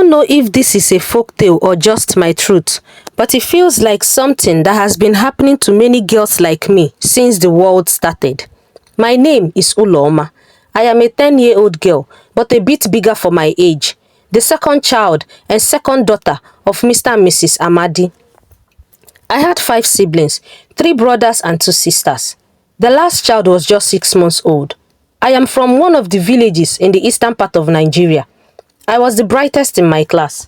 don't know if this is a folktale or just my truth, but it feels like something that has been happening to many girls like me since the world started. My name is Uloma. I am a 10-year-old girl, but a bit bigger for my age, the second child and second daughter of Mr. and Mrs. Amadi. I had 5 siblings, 3 brothers and 2 sisters. The last child was just 6 months old. I am from one of the villages in the eastern part of Nigeria. I was the brightest in my class.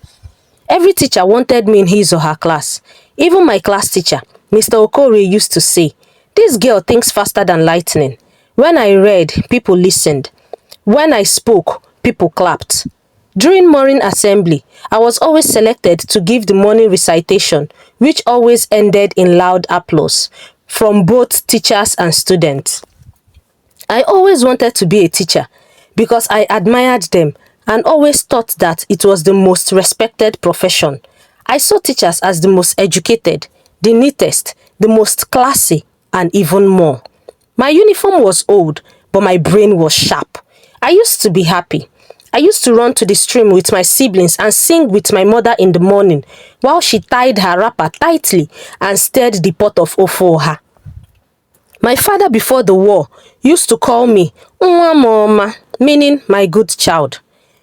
Every teacher wanted me in his or her class. Even my class teacher, Mr. Okore, used to say, "This girl thinks faster than lightning." When I read, people listened. When I spoke, people clapped. During morning assembly, I was always selected to give the morning recitation, which always ended in loud applause from both teachers and students. I always wanted to be a teacher because I admired them and always thought that it was the most respected profession. I saw teachers as the most educated, the neatest, the most classy, and even more. My uniform was old, but my brain was sharp. I used to be happy. I used to run to the stream with my siblings and sing with my mother in the morning while she tied her wrapper tightly and stirred the pot of ofoha. My father before the war used to call me Nwa Mama, meaning my good child.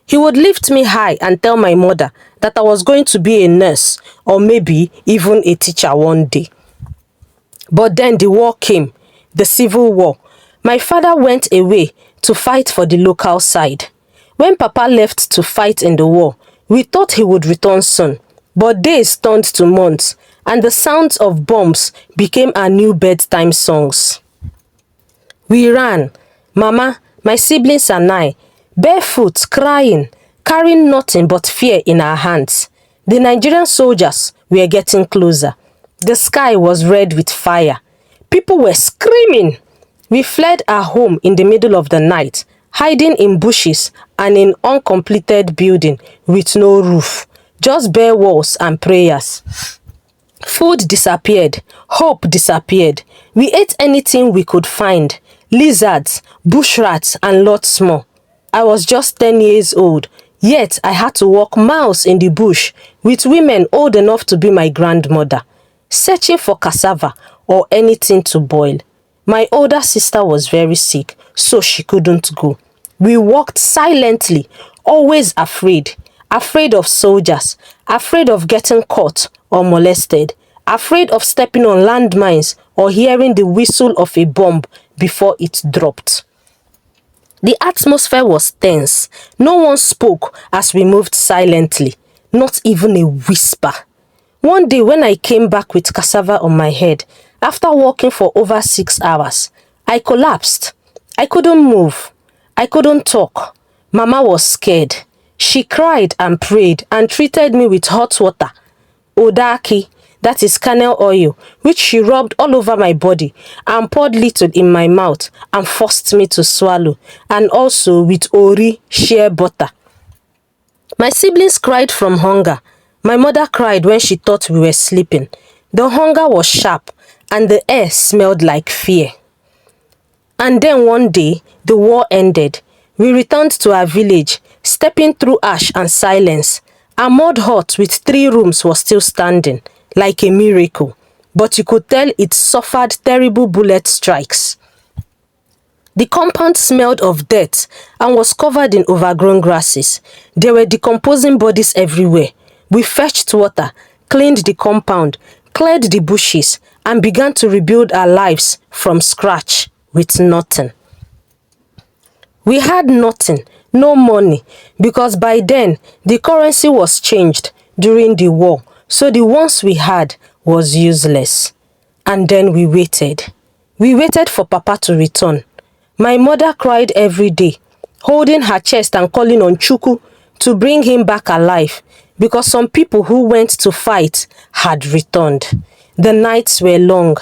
He would lift me high and tell my mother that I was going to be a nurse or maybe even a teacher one day. But then the war came, the Civil War. My father went away to fight for the local side. When Papa left to fight in the war, we thought he would return soon. But days turned to months, and the sounds of bombs became our new bedtime songs. We ran, Mama, my siblings and I, barefoot, crying, carrying nothing but fear in our hands. The Nigerian soldiers were getting closer. The sky was red with fire. People were screaming. We fled our home in the middle of the night, hiding in bushes and in uncompleted building with no roof, just bare walls and prayers. Food disappeared. Hope disappeared. We ate anything we could find. Lizards, bush rats, and lots more. I was just 10 years old, yet I had to walk miles in the bush with women old enough to be my grandmother, searching for cassava or anything to boil. My older sister was very sick, so she couldn't go. We walked silently, always afraid. Afraid of soldiers, afraid of getting caught or molested, afraid of stepping on landmines or hearing the whistle of a bomb before it dropped. The atmosphere was tense. No one spoke as we moved silently, not even a whisper. One day when I came back with cassava on my head, after walking for over 6 hours, I collapsed. I couldn't move. I couldn't talk. Mama was scared. She cried and prayed and treated me with hot water, odaki, that is kernel oil, which she rubbed all over my body and poured little in my mouth and forced me to swallow, and also with ori, shea butter. My siblings cried from hunger. My mother cried when she thought we were sleeping. The hunger was sharp and the air smelled like fear. And then one day, the war ended. We returned to our village, stepping through ash and silence. Our mud hut with 3 rooms was still standing, like a miracle, but you could tell it suffered terrible bullet strikes. The compound smelled of death and was covered in overgrown grasses. There were decomposing bodies everywhere. We fetched water, cleaned the compound, cleared the bushes, and began to rebuild our lives from scratch with nothing. We had nothing, no money, because by then the currency was changed during the war, so the ones we had was useless. And then we waited. We waited for Papa to return. My mother cried every day, holding her chest and calling on Tuko to bring him back alive, because some people who went to fight had returned. The nights were long,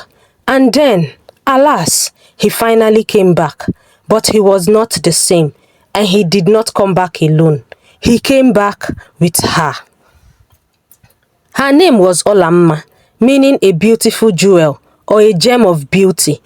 and then, alas, he finally came back, but he was not the same, and he did not come back alone. He came back with her. Her name was Uloma, meaning a beautiful jewel or a gem of beauty,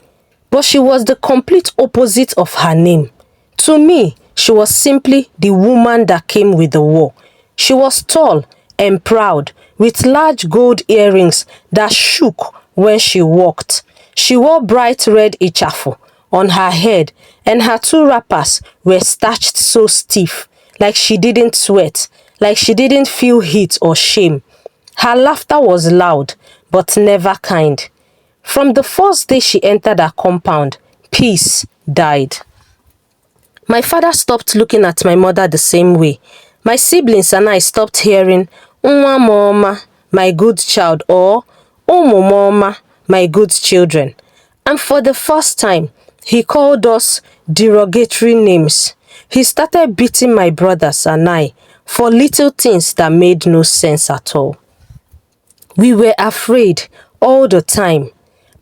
but she was the complete opposite of her name. To me, she was simply the woman that came with the war. She was tall and proud, with large gold earrings that shook when she walked. She wore bright red ichafu on her head, and her two wrappers were starched so stiff, like she didn't sweat, like she didn't feel heat or shame. Her laughter was loud, but never kind. From the first day she entered her compound, peace died. My father stopped looking at my mother the same way. My siblings and I stopped hearing "Nwa mama, my good child," or "Umu mama, my good children." And for the first time, he called us derogatory names. He started beating my brothers and I for little things that made no sense at all. We were afraid all the time.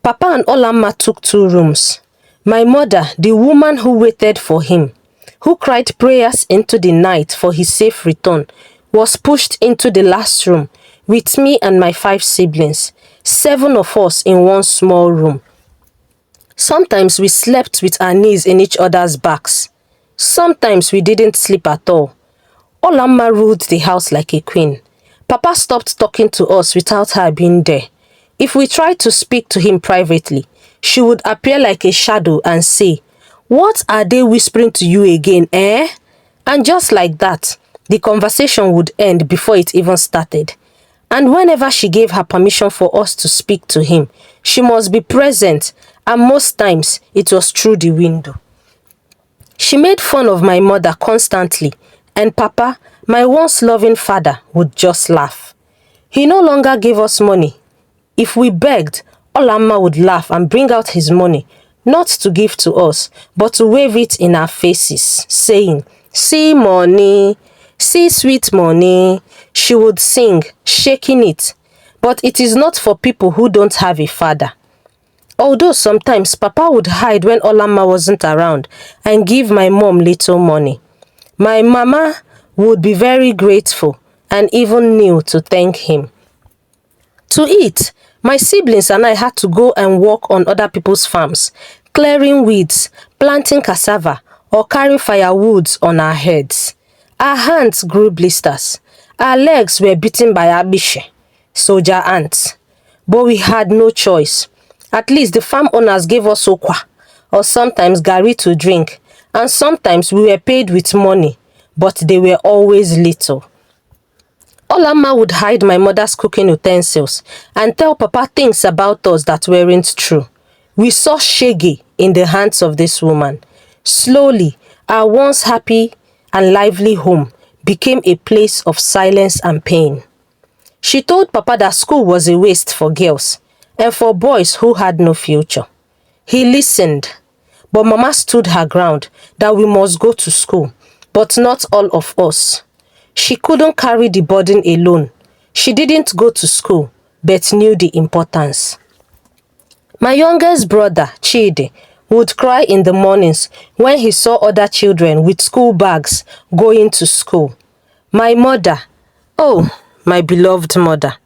Papa and Uloma took 2 rooms. My mother, the woman who waited for him, who cried prayers into the night for his safe return, was pushed into the last room with me and my 5 siblings, 7 of us in one small room. Sometimes we slept with our knees in each other's backs. Sometimes we didn't sleep at all. Uloma ruled the house like a queen. Papa stopped talking to us without her being there. If we tried to speak to him privately, she would appear like a shadow and say, "What are they whispering to you again, eh?" And just like that, the conversation would end before it even started. And whenever she gave her permission for us to speak to him, she must be present, and most times it was through the window. She made fun of my mother constantly, and Papa, my once loving father, would just laugh. He no longer gave us money. If we begged, Uloma would laugh and bring out his money, not to give to us, but to wave it in our faces, saying, "See money, see sweet money." She would sing, shaking it. But it is not for people who don't have a father. Although sometimes Papa would hide when Uloma wasn't around and give my mom little money. My mama would be very grateful and even kneel to thank him. To eat, my siblings and I had to go and work on other people's farms, clearing weeds, planting cassava, or carrying firewoods on our heads. Our hands grew blisters. Our legs were beaten by abishe, soldier ants. But we had no choice. At least the farm owners gave us okwa, or sometimes gari to drink, and sometimes we were paid with money, but they were always little. Uloma would hide my mother's cooking utensils and tell Papa things about us that weren't true. We saw shege in the hands of this woman. Slowly, our once happy and lively home became a place of silence and pain. She told Papa that school was a waste for girls and for boys who had no future. He listened, but Mama stood her ground that we must go to school, but not all of us. She couldn't carry the burden alone. She didn't go to school, but knew the importance. My youngest brother, Chidi, would cry in the mornings when he saw other children with school bags going to school. My mother, oh, my beloved mother,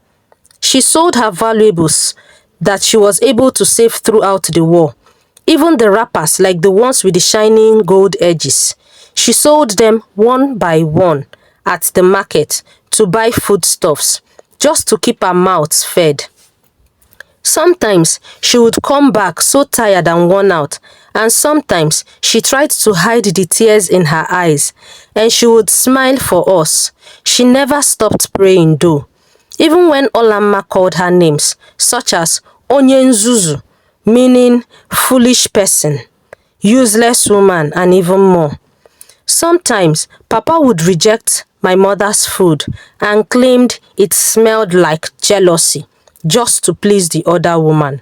she sold her valuables that she was able to save throughout the war. Even the wrappers, like the ones with the shining gold edges. She sold them one by one at the market to buy foodstuffs, just to keep her mouth fed. Sometimes she would come back so tired and worn out, and sometimes she tried to hide the tears in her eyes, and she would smile for us. She never stopped praying though. Even when Uloma called her names, such as Onye Nzuzu, meaning foolish person, useless woman, and even more. Sometimes Papa would reject my mother's food and claimed it smelled like jealousy, just to please the other woman.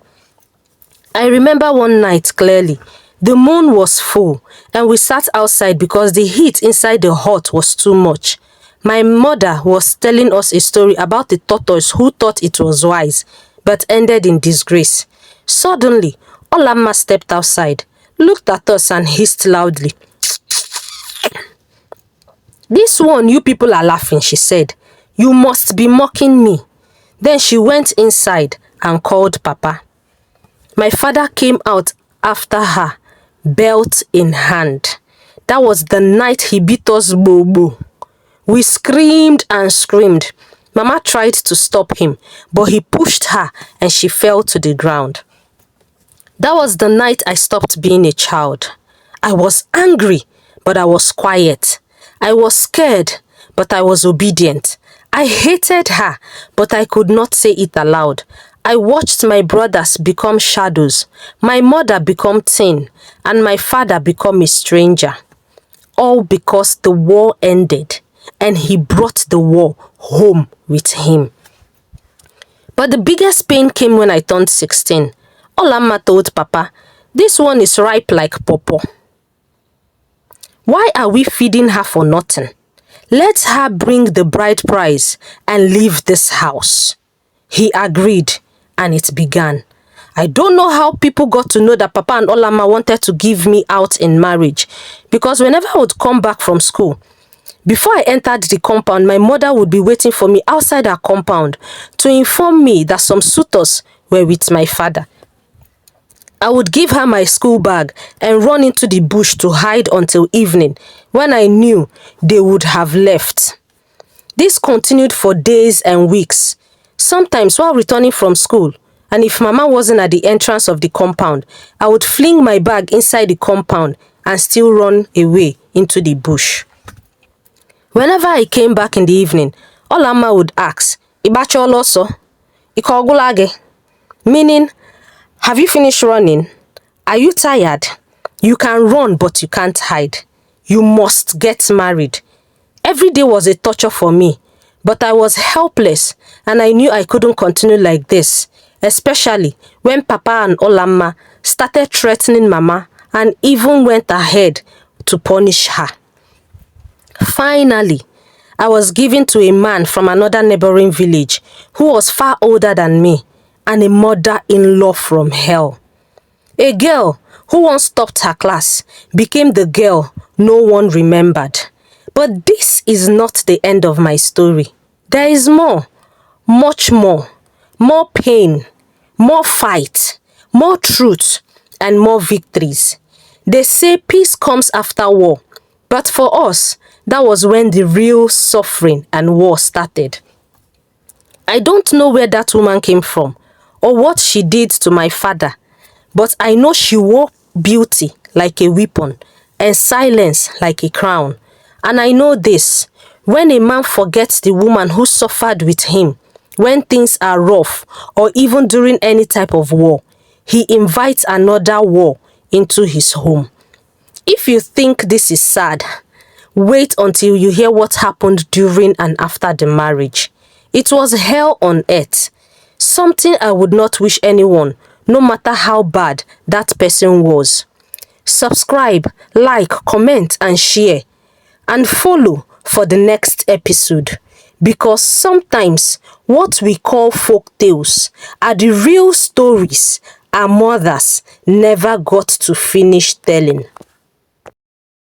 I remember one night clearly. The moon was full and we sat outside because the heat inside the hut was too much. My mother was telling us a story about the tortoise who thought it was wise but ended in disgrace. Suddenly, Uloma stepped outside, looked at us and hissed loudly. "This one you people are laughing," she said. "You must be mocking me." Then she went inside and called Papa. My father came out after her, belt in hand. That was the night he beat us bobo. We screamed and screamed. Mama tried to stop him, but he pushed her and she fell to the ground. That was the night I stopped being a child. I was angry, but I was quiet. I was scared, but I was obedient. I hated her, but I could not say it aloud. I watched my brothers become shadows, my mother become thin, and my father become a stranger. All because the war ended, and he brought the war home with him. But the biggest pain came when I turned 16. Uloma told Papa, "This one is ripe like pawpaw. Why are we feeding her for nothing? Let her bring the bride price and leave this house." He agreed, and it began. I don't know how people got to know that Papa and Uloma wanted to give me out in marriage, because whenever I would come back from school, before I entered the compound, my mother would be waiting for me outside her compound to inform me that some suitors were with my father. I would give her my school bag and run into the bush to hide until evening, when I knew they would have left. This continued for days and weeks. Sometimes while returning from school, and if Mama wasn't at the entrance of the compound, I would fling my bag inside the compound and still run away into the bush. Whenever I came back in the evening, Uloma would ask, "Ibacholo so? Ikogulage?" Meaning, "Have you finished running? Are you tired? You can run, but you can't hide. You must get married." Every day was a torture for me, but I was helpless and I knew I couldn't continue like this, especially when Papa and Uloma started threatening Mama and even went ahead to punish her. Finally, I was given to a man from another neighboring village who was far older than me and a mother-in-law from hell. A girl who once topped her class became the girl no one remembered. But this is not the end of my story. There is more, much more pain, more fight, more truth, and more victories. They say peace comes after war, but for us, that was when the real suffering and war started. I don't know where that woman came from or what she did to my father, but I know she wore beauty like a weapon and silence like a crown. And I know this, when a man forgets the woman who suffered with him, when things are rough or even during any type of war, he invites another war into his home. If you think this is sad, wait until you hear what happened during and after the marriage. It was hell on earth. Something I would not wish anyone, no matter how bad that person was. Subscribe, like, comment, and share. And follow for the next episode. Because sometimes what we call folk tales are the real stories our mothers never got to finish telling.